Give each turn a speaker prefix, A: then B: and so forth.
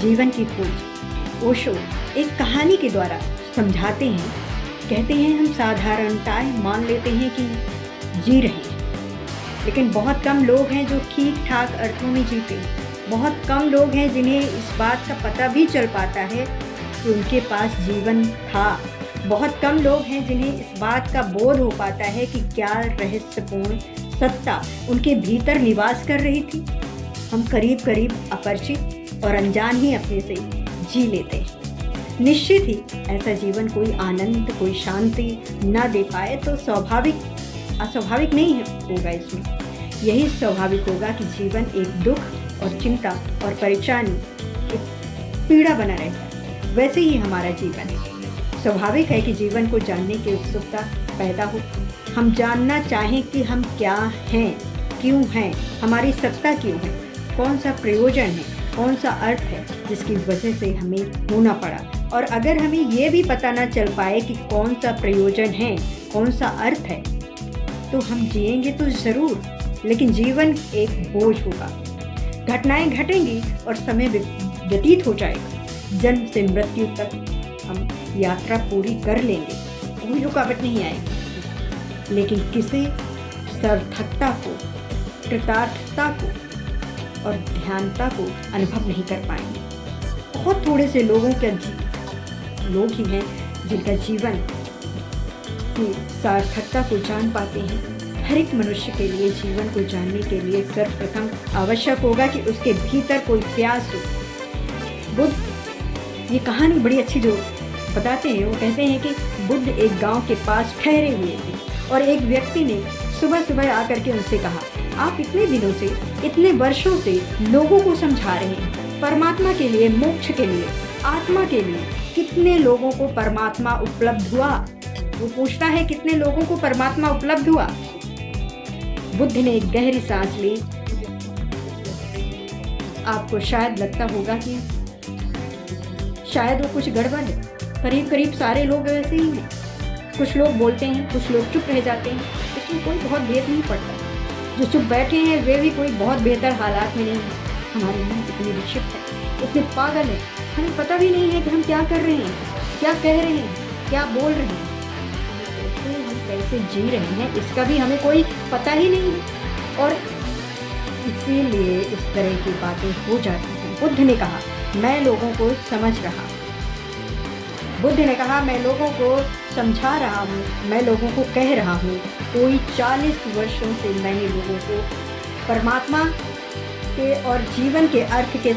A: जीवन की खोज ओशो एक कहानी के द्वारा समझाते हैं। कहते हैं हम साधारणताएं मान लेते हैं कि जी रहे हैं, लेकिन बहुत कम लोग हैं जो ठीक ठाक अर्थों में जीते। बहुत कम लोग हैं जिन्हें इस बात का पता भी चल पाता है कि उनके पास जीवन था। बहुत कम लोग हैं जिन्हें इस बात का बोध हो पाता है कि क्या रहस्यपूर्ण सत्ता उनके भीतर निवास कर रही थी। हम करीब करीब अपरिचित और अनजान ही अपने से जी लेते हैं। निश्चित ही ऐसा जीवन कोई आनंद, कोई शांति न दे पाए तो अस्वाभाविक नहीं होगा। इसमें यही स्वाभाविक होगा कि जीवन एक दुख और चिंता और परेशानी, एक पीड़ा बना रहता है। वैसे ही हमारा जीवन है। स्वाभाविक है कि जीवन को जानने की उत्सुकता पैदा हो। हम जानना चाहें कि हम क्या हैं, क्यों हैं, हमारी सत्ता क्यों है, कौन सा प्रयोजन है, कौन सा अर्थ है जिसकी वजह से हमें होना पड़ा। और अगर हमें ये भी पता ना चल पाए कि कौन सा प्रयोजन है, कौन सा अर्थ है, तो हम जिएंगे तो ज़रूर, लेकिन जीवन एक बोझ होगा। घटनाएं घटेंगी और समय व्यतीत हो जाएगा। जन्म से मृत्यु तक हम यात्रा पूरी कर लेंगे, कोई रुकावट नहीं आएगी, लेकिन किसी सार्थकता को, कृतार्थता को और ध्यानता को अनुभव नहीं कर पाएंगे। बहुत थोड़े से लोग ही हैं जिनका जीवन की सार्थकता को जान पाते हैं। हर एक मनुष्य के लिए जीवन को जानने के लिए सर्वप्रथम आवश्यक होगा कि उसके भीतर कोई प्यास हो। बुद्ध ये कहानी बड़ी अच्छी जो बताते हैं, वो कहते हैं कि बुद्ध एक गांव के पास ठहरे हुए थे और एक व्यक्ति ने सुबह सुबह आकर के उनसे कहा, आप इतने दिनों से, इतने वर्षों से लोगों को समझा रहे हैं परमात्मा के लिए, मोक्ष के लिए, आत्मा के लिए। कितने लोगों को परमात्मा उपलब्ध हुआ? वो पूछता है कितने लोगों को परमात्मा उपलब्ध हुआ? बुद्ध ने एक गहरी सांस ली। आपको शायद लगता होगा कि शायद वो कुछ गड़बड़ है। करीब करीब सारे लोग वैसे ही हैं। कुछ लोग बोलते हैं, कुछ लोग चुप रह जाते हैं। इसमें कोई बहुत भेद नहीं पड़ता। जो चुप बैठे हैं वे भी कोई बहुत बेहतर हालात में नहीं है। हमारे मन इतने विक्षिप्त है, इतने पागल है, हमें पता भी नहीं है कि हम क्या कर रहे हैं, क्या कह रहे हैं, क्या बोल रहे हैं, हम कैसे जी रहे हैं, इसका भी हमें कोई पता ही नहीं है। और इसीलिए इस तरह की बातें हो जाती हैं। बुद्ध ने कहा, मैं लोगों को समझ रहा। बुद्ध ने कहा, मैं लोगों को समझा रहा हूँ, मैं लोगों को कह रहा हूँ। कोई 40 वर्षों से मैंने लोगों को परमात्मा के और जीवन के अर्थ के